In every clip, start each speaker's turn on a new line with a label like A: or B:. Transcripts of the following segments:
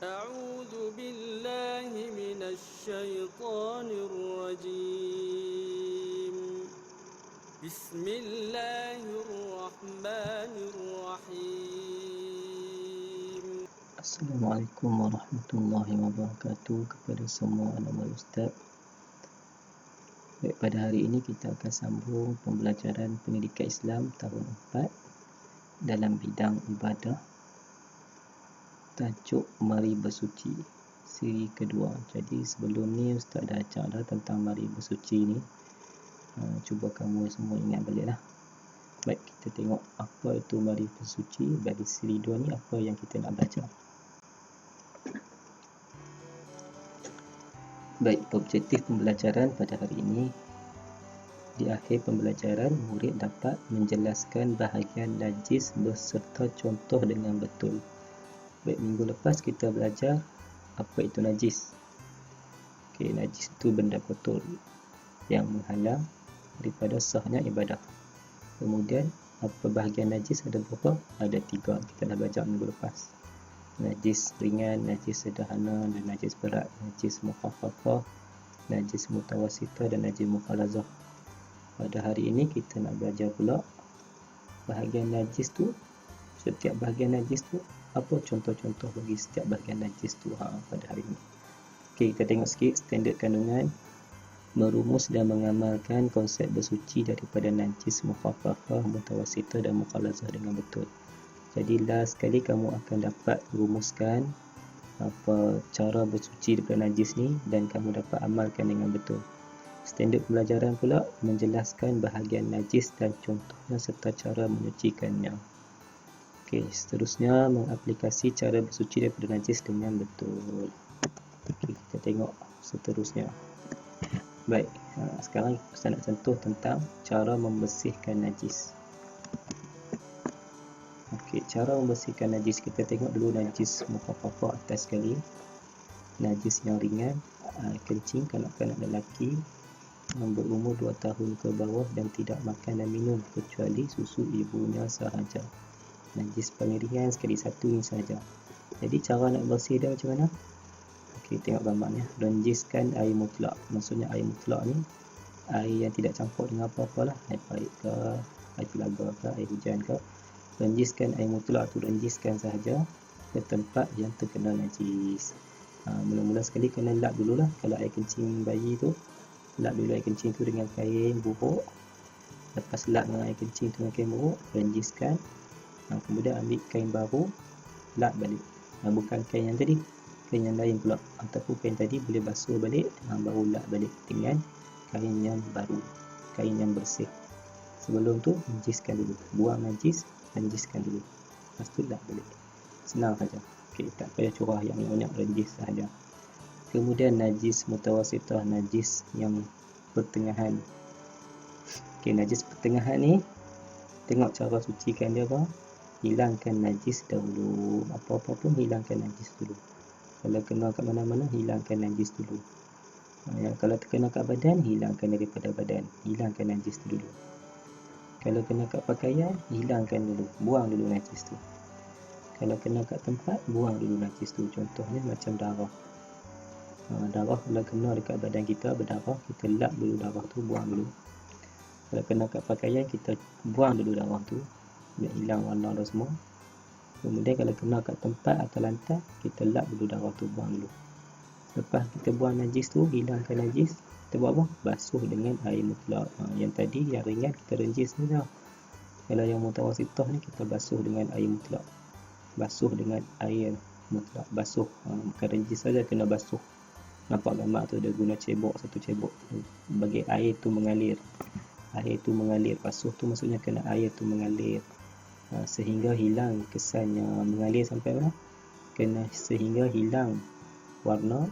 A: أعوذ بالله من الشيطان الرجيم بسم الله الرحمن الرحيم.
B: Assalamualaikum warahmatullahi wabarakatuh kepada semua anak ustaz. Baik, pada hari ini kita akan sambung pembelajaran pendidikan Islam tahun 4 dalam bidang ibadah. Tajuk Mari Bersuci, siri kedua. Jadi sebelum ni ustaz dah ajar dah tentang mari bersuci ni. Cuba kamu semua ingat baliklah. Baik, kita tengok apa itu mari bersuci. Bagi siri 2 ni apa yang kita nak belajar. Baik, objektif pembelajaran pada hari ini. Di akhir pembelajaran, murid dapat menjelaskan bahagian najis beserta contoh dengan betul. Baik, minggu lepas kita belajar apa itu najis. Okey, najis itu benda kotor yang menghalang daripada sahnya ibadah. Kemudian, apa bahagian najis ada berapa? Ada 3. Kita dah belajar minggu lepas. Najis ringan, najis sederhana dan najis berat. Najis mukhaffafah, najis mutawasitah dan najis mukhalazah. Pada hari ini kita nak belajar pula bahagian najis tu. Setiap bahagian najis tu, apa contoh-contoh bagi setiap bahagian najis tu pada hari ini. Okey, kita tengok sikit standard kandungan. Merumus dan mengamalkan konsep bersuci daripada najis mukhaffafah, mutawasitah dan mukhalazah dengan betul. Jadi last sekali kamu akan dapat rumuskan apa cara bersuci daripada najis ni dan kamu dapat amalkan dengan betul. Standard pembelajaran pula menjelaskan bahagian najis dan contohnya serta cara menyucikannya. Okey, seterusnya mengaplikasi cara bersuci daripada najis dengan betul. Okey, kita tengok seterusnya. Baik, sekarang saya nak sentuh tentang cara membersihkan najis. Okey, cara membersihkan najis, kita tengok dulu najis mukhaffafah atas sekali. Najis yang ringan, kencing kanak-kanak lelaki yang berumur 2 tahun ke bawah dan tidak makan dan minum kecuali susu ibunya sahaja. Najis paling ringan sekali satu ni sahaja. Jadi cara nak bersih dia macam mana? Okey, tengok gambarnya. Renjiskan air mutlak. Maksudnya air mutlak ni air yang tidak campur dengan apa-apalah, air pahit ke, air telaga ke, air hujan ke. Renjiskan air mutlak tu, renjiskan sahaja ke tempat yang terkena najis. Mula-mula sekali kena lap dululah. Kalau air kencing bayi tu, lap dulu air kencing tu dengan kain buruk. Lepas lap dengan air kencing tu dengan kain buruk, renjiskan. Kemudian ambil kain baru, lap balik. Bukan kain yang tadi, kain yang lain pula. Ataupun kain tadi boleh basuh balik, baru lap balik dengan kain yang baru, kain yang bersih. Sebelum tu, renjiskan dulu. Buang najis, renjiskan dulu. Lepas tu lap balik. Senang saja. Okey, tak payah curah yang banyak, renjis sahaja. Kemudian najis mutawasitah, najis yang pertengahan. Okey, najis pertengahan ni, tengok cara sucikan dia apa? Hilangkan najis dahulu. Apa-apa pun hilangkan najis dulu. Kalau kena kat mana-mana, hilangkan najis dulu. Kalau terkena kat badan, hilangkan daripada badan. Hilangkan najis tu dulu. Kalau kena kat pakaian, hilangkan dulu. Buang dulu najis tu. Kalau kena kat tempat, buang dulu najis tu. Contohnya macam darah. Darah kalau kena dekat badan kita, berdarah, kita lap dulu darah tu, buang dulu. Kalau kena kat pakaian, kita buang dulu darah tu, biar hilang warna dah semua. Kemudian kalau kena kat tempat atau lantai, kita lap dulu darah tu, buang dulu. Lepas kita buang najis tu, hilangkan najis, kita buat apa? Basuh dengan air mutlak. Yang tadi yang ringan kita renjis saja. Kalau yang mutawasitah ni kita basuh dengan air mutlak. Basuh dengan air mutlak. Basuh, bukan renjis saja, kena basuh. Nampak gambar tu dia guna cebok, satu cebok bagi air tu mengalir. Air tu mengalir. Basuh tu maksudnya kena air tu mengalir. Sehingga hilang kesannya. Mengalir sampai mana? Kena sehingga hilang warna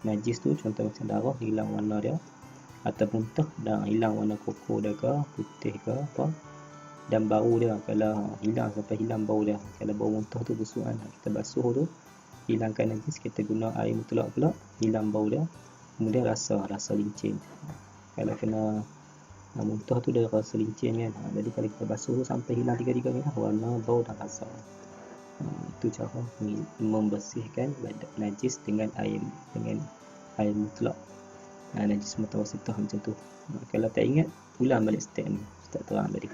B: najis tu. Contoh macam darah, hilang warna dia. Ataupun muntah, dah hilang warna koko dia ke, putih ke apa. Dan bau dia, kalau hilang sampai hilang bau dia. Kalau bau muntah tu busuk kan, kita basuh tu, hilangkan najis, kita guna air mutlak pula, hilang bau dia. Kemudian rasa lincin. Kalau kena muntah tu dia rasa lincin kan. Jadi kalau kita basuh tu sampai hilang tiga-tiga ni, warna, bau dan rasa. Itu cara membersihkan najis dengan air mutlak. Najis mutawassithah macam tu. Kalau tak ingat, ulang balik step ni, Ustaz terang tadi.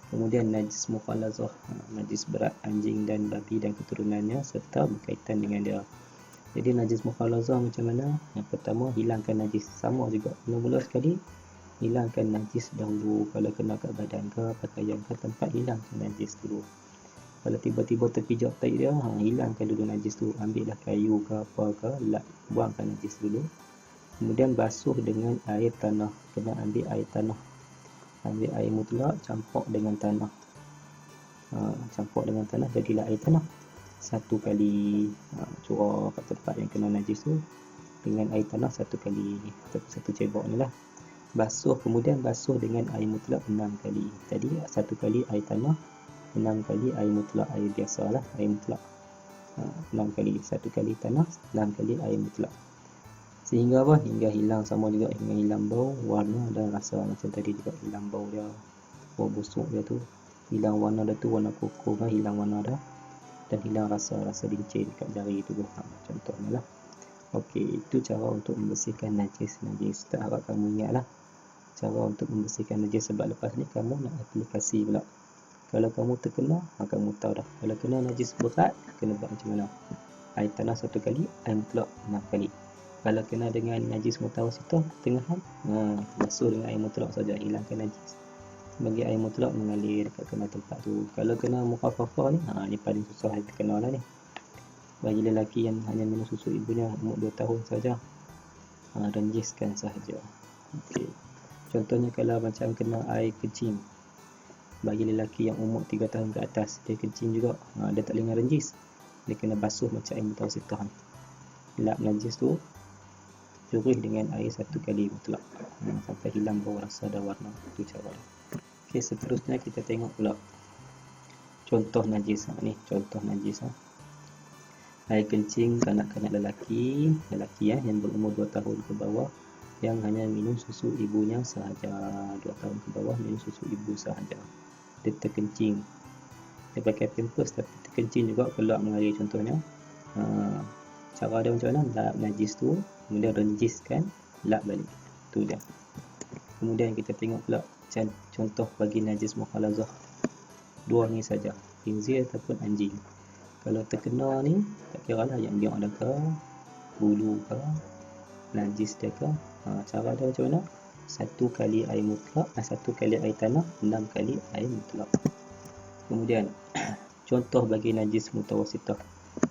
B: Kemudian najis mukhalazah, najis berat anjing dan babi dan keturunannya serta berkaitan dengan dia. Jadi najis mukhalazah macam mana? Yang pertama, hilangkan najis. Sama juga, mula-mula sekali hilangkan najis dahulu. Kalau kena kat badan ke, pakaian ke, tempat, hilangkan najis dulu. Kalau tiba-tiba terpijak tahi dia, hilangkan dulu najis tu. Ambillah kayu ke apa ke, buangkan najis dulu. Kemudian basuh dengan air tanah. Kena ambil air tanah, ambil air mutlak, campur dengan tanah. Campur dengan tanah, jadilah air tanah. Satu kali curah kat tempat yang kena najis tu dengan air tanah satu kali, satu cebok ni lah. Basuh, kemudian basuh dengan air mutlak 6 kali. Tadi satu kali air tanah, 6 kali air mutlak, air biasa lah, air mutlak. 6 kali, satu kali tanah, 6 kali air mutlak. Sehingga apa? Hingga hilang, sama juga hingga hilang bau, warna dan rasa. Macam tadi juga hilang bau dia, bau busuk dia tu, hilang warna dia tu, warna kukuh kan, hilang warna dah, dan hilang rasa licin dekat jari tu. Contohnya lah. Okey, itu cara untuk membersihkan najis. Tak harap kamu ingat lah cara untuk membersihkan najis, sebab lepas ni kamu nak aplikasi pula. Kalau kamu terkena, kamu tahu dah. Kalau kena najis berat, kena buat macam mana? Air tanah satu kali, air mutlak 6 kali. Kalau kena dengan najis mutawassithah, pertengahan, basuh dengan air mutlak saja, hilangkan najis. Bagi air mutlak mengalir dekat kena tempat tu. Kalau kena mukhaffafah ni, ni paling susah terkenal lah ni. Bagi lelaki yang hanya minum susu ibunya umur 2 tahun saja, renjiskan sahaja. Okey. Contohnya kalau macam kena air kencing, bagi lelaki yang umur 3 tahun ke atas, dia kencing juga, dia tak boleh renjis. Dia kena basuh macam air mutawassithah ni. Lap najis tu, curih dengan air satu kali mutlak, sampai hilang bau, rasa dan warna. Itu cara dia. Okey, seterusnya kita tengok pula contoh najis. Ni contoh najis. Air kencing kanak-kanak lelaki yang berumur 2 tahun ke bawah, yang hanya minum susu ibunya sahaja. 2 tahun ke bawah minum susu ibu sahaja. Dia terkencing, dia pakai pampers tapi terkencing juga, keluar mengalir contohnya. Cara dia macam mana? Lap najis tu, kemudian renjiskan, lap balik. Tu dia. Kemudian kita tengok pula contoh bagi najis mukhalazah. 2 ni saja, khinzir ataupun anjing. Kalau terkena ni, tak kira lah yang biak ada ke, bulu ke, najis dia ke. Cara dia macam mana? 1 kali air mutlak, 1 kali air tanah, 6 kali air mutlak. Kemudian contoh bagi najis mutawassithah.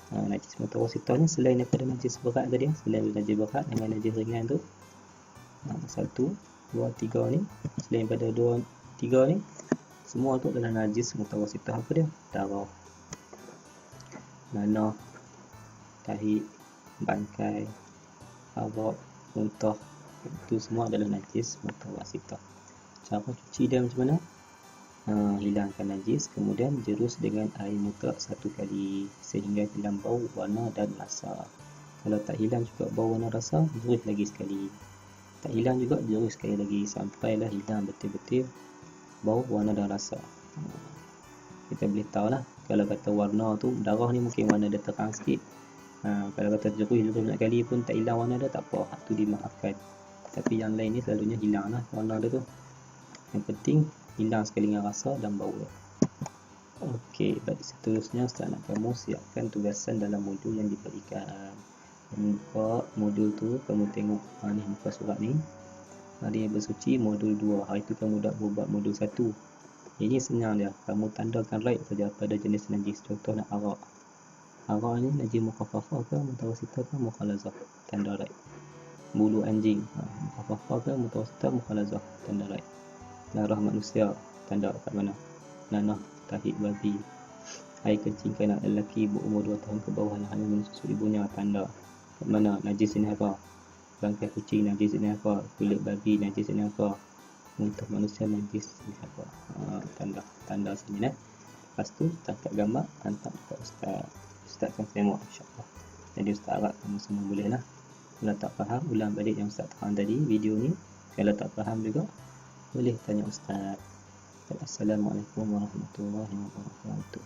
B: Najis mutawassithah ni selain daripada najis berat tadi, selain najis berat dengan najis ringan tu, 1, 2, 3 ni, selain daripada 2, 3 ni, semua tu adalah najis mutawassithah. Apa dia? Darah, nanah, tahi, bangkai, arak, muntah, itu semua adalah najis mutawassithah. Cara cuci dia macam mana? Hilangkan najis, kemudian jerus dengan air mutlak 1 kali sehingga hilang bau, warna dan rasa. Kalau tak hilang juga bau, warna, rasa, jerus lagi sekali. Tak hilang juga, jerus sekali lagi, sampailah hilang betul-betul bau, warna dan rasa. Kita boleh tahu lah. Kalau kata warna tu, darah ni mungkin warna dia terang sikit. Kalau kata jerus banyak kali pun tak hilang warna dia, tak apa, tu dimaafkan. Tapi yang lain ni selalunya hilang lah warna dia tu. Yang penting hilang sekali dengan rasa dan bau dia. Okey, baik, seterusnya Ustaz nak kamu siapkan tugasan dalam modul yang diberikan. Muka modul tu kamu tengok, ni muka surat ni. Hari bersuci modul 2. Hari tu kamu dah buat modul 1. Ini senang dia, kamu tandakan right saja pada jenis najis. Contoh nak arak. Arak ni najis mukhaffafah ke, mutawassithah ke, mukhalazah, tanda right. Bulu anjing, mukhaffafah ke, mutawassithah, mukhalazah, tanda right. Darah manusia, tanda kat mana? Nanah, tahi babi. Air kencing kanak lelaki berumur 2 tahun ke bawah yang hanya minum susu ibunya, tanda kat mana? Najis ini apa? Bangkai kucing, najis ini apa? Kulit babi, najis ini apa? Muntah manusia, najis ini apa? Tanda sini. Lepas tu tangkap gambar, hantar kepada Ustaz. Ustaz akan tengok, insyaAllah. Jadi Ustaz harap kamu semua boleh lah. Kalau tak faham, ulang balik yang Ustaz terang tadi video ni. Kalau tak faham juga, boleh tanya Ustaz. Assalamualaikum warahmatullahi wabarakatuh.